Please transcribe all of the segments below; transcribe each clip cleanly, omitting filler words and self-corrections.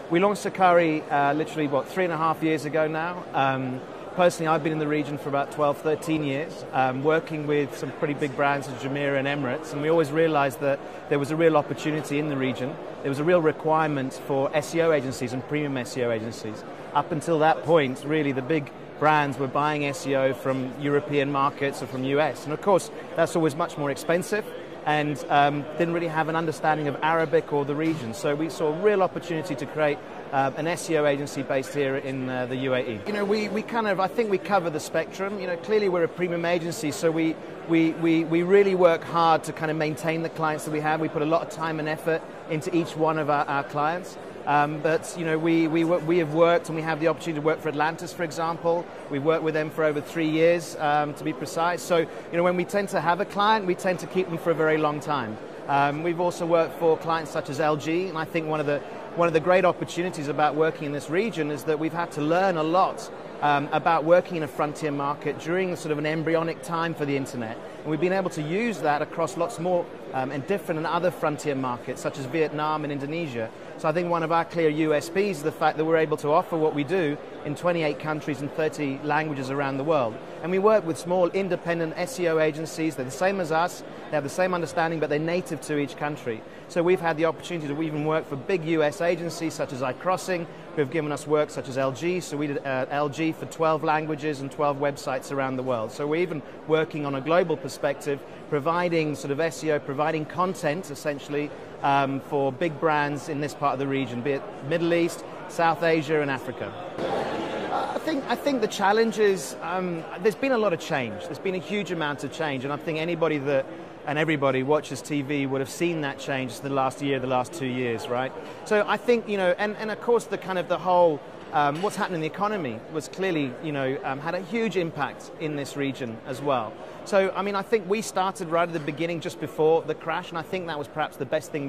We launched Sekari literally, 3.5 years ago now. Personally, I've been in the region for about 12, 13 years, working with some pretty big brands as Jumeirah and Emirates, and we always realized that there was a real opportunity in the region. There was a real requirement for SEO agencies and premium SEO agencies. Up until that point, really, the big brands were buying SEO from European markets or from US, and of course, that's always much more expensive, and didn't really have an understanding of Arabic or the region. So we saw a real opportunity to create an SEO agency based here in the UAE. You know, I think we cover the spectrum. You know, clearly we're a premium agency, so we really work hard to kind of maintain the clients that we have. We put a lot of time and effort into each one of our clients. But you know, we have worked, and we have the opportunity to work for Atlantis, for example. We've worked with them for over 3 years, to be precise. So you know, when we tend to have a client, we tend to keep them for a very long time. We've also worked for clients such as LG, and I think one of the great opportunities about working in this region is that we've had to learn a lot about working in a frontier market during sort of an embryonic time for the internet. And we've been able to use that across lots more and different and other frontier markets, such as Vietnam and Indonesia. So I think one of our clear USPs is the fact that we're able to offer what we do in 28 countries and 30 languages around the world. And we work with small independent SEO agencies. They're the same as us, they have the same understanding, but they're native to each country. So we've had the opportunity to even work for big US agencies such as iCrossing, who have given us work such as LG. So we did LG for 12 languages and 12 websites around the world. So we're even working on a global perspective, providing sort of SEO, providing content essentially for big brands in this part of the region, be it Middle East, South Asia and Africa. I think the challenge is there's been a lot of change. There's been a huge amount of change, and I think anybody that and everybody watches TV would have seen that change the last year, the last 2 years, right? So I think, you know, and of course the whole what's happening in the economy was clearly, you know, had a huge impact in this region as well. So I mean, I think we started right at the beginning, just before the crash, and I think that was perhaps the best thing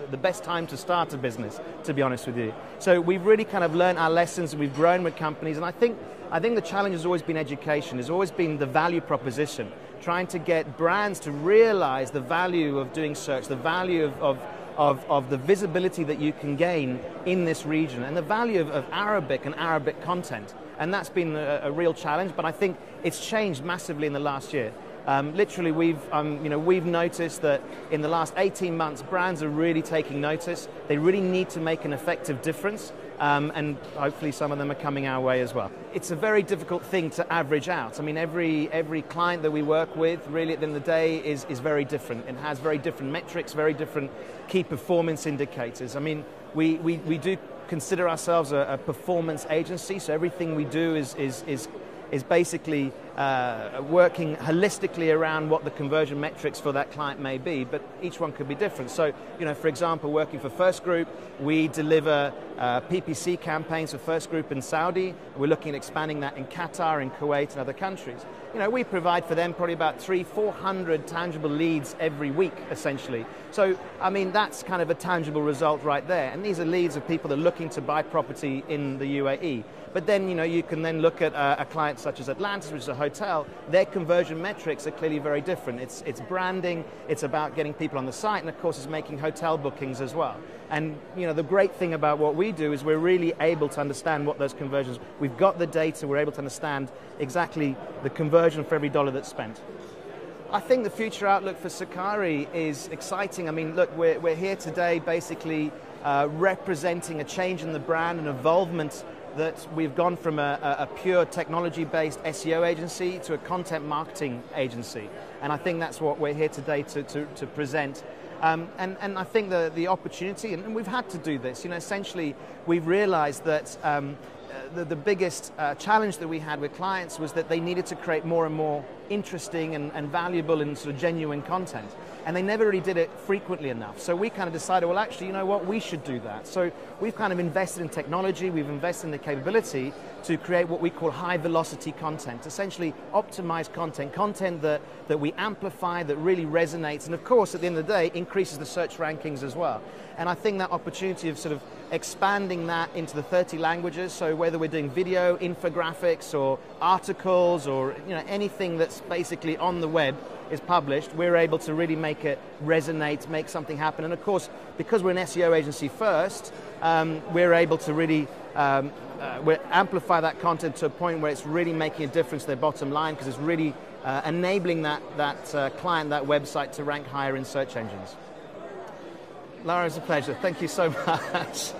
the best time to start a business, to be honest with you. So we've really kind of learned our lessons, and we've grown with companies, and I think the challenge has always been education, has always been the value proposition, trying to get brands to realize the value of doing search, the value of the visibility that you can gain in this region, and the value of Arabic and Arabic content. And that's been a real challenge, but I think it's changed massively in the last year. Literally, we've noticed that in the last 18 months, brands are really taking notice. They really need to make an effective difference, and hopefully some of them are coming our way as well. It's a very difficult thing to average out. I mean, every client that we work with, really at the end of the day, is very different. It has very different metrics, very different key performance indicators. I mean, we do consider ourselves a performance agency, so everything we do is basically working holistically around what the conversion metrics for that client may be, but each one could be different. So, you know, for example, working for First Group, we deliver PPC campaigns for First Group in Saudi. We're looking at expanding that in Qatar, in Kuwait, and other countries. You know, we provide for them probably about 300-400 tangible leads every week, essentially. So, I mean, that's kind of a tangible result right there. And these are leads of people that are looking to buy property in the UAE. But then, you know, you can then look at a client such as Atlantis, which is a hotel. Their conversion metrics are clearly very different. It's branding, it's about getting people on the site, and of course it's making hotel bookings as well. And, you know, the great thing about what we do is we're really able to understand what those conversions, we've got the data, we're able to understand exactly the conversion for every dollar that's spent. I think the future outlook for Sekari is exciting. I mean, look, we're here today basically representing a change in the brand and involvement, that we've gone from a pure technology-based SEO agency to a content marketing agency. And I think that's what we're here today to present. And I think the opportunity, and we've had to do this, you know, essentially we've realized that the biggest challenge that we had with clients was that they needed to create more and more interesting and valuable and sort of genuine content. And they never really did it frequently enough. So we kind of decided, well, actually, you know what, we should do that. So we've kind of invested in technology, we've invested in the capability to create what we call high velocity content, essentially optimized content that we amplify, that really resonates, and of course, at the end of the day, increases the search rankings as well. And I think that opportunity of sort of expanding that into the 30 languages, so whether we're doing video, infographics, or articles, or, you know, anything that's basically on the web, is published, we're able to really make it resonate, make something happen. And of course, because we're an SEO agency first, we're able to really we amplify that content to a point where it's really making a difference to their bottom line, because it's really enabling that client, that website, to rank higher in search engines. Lara, it's a pleasure. Thank you so much.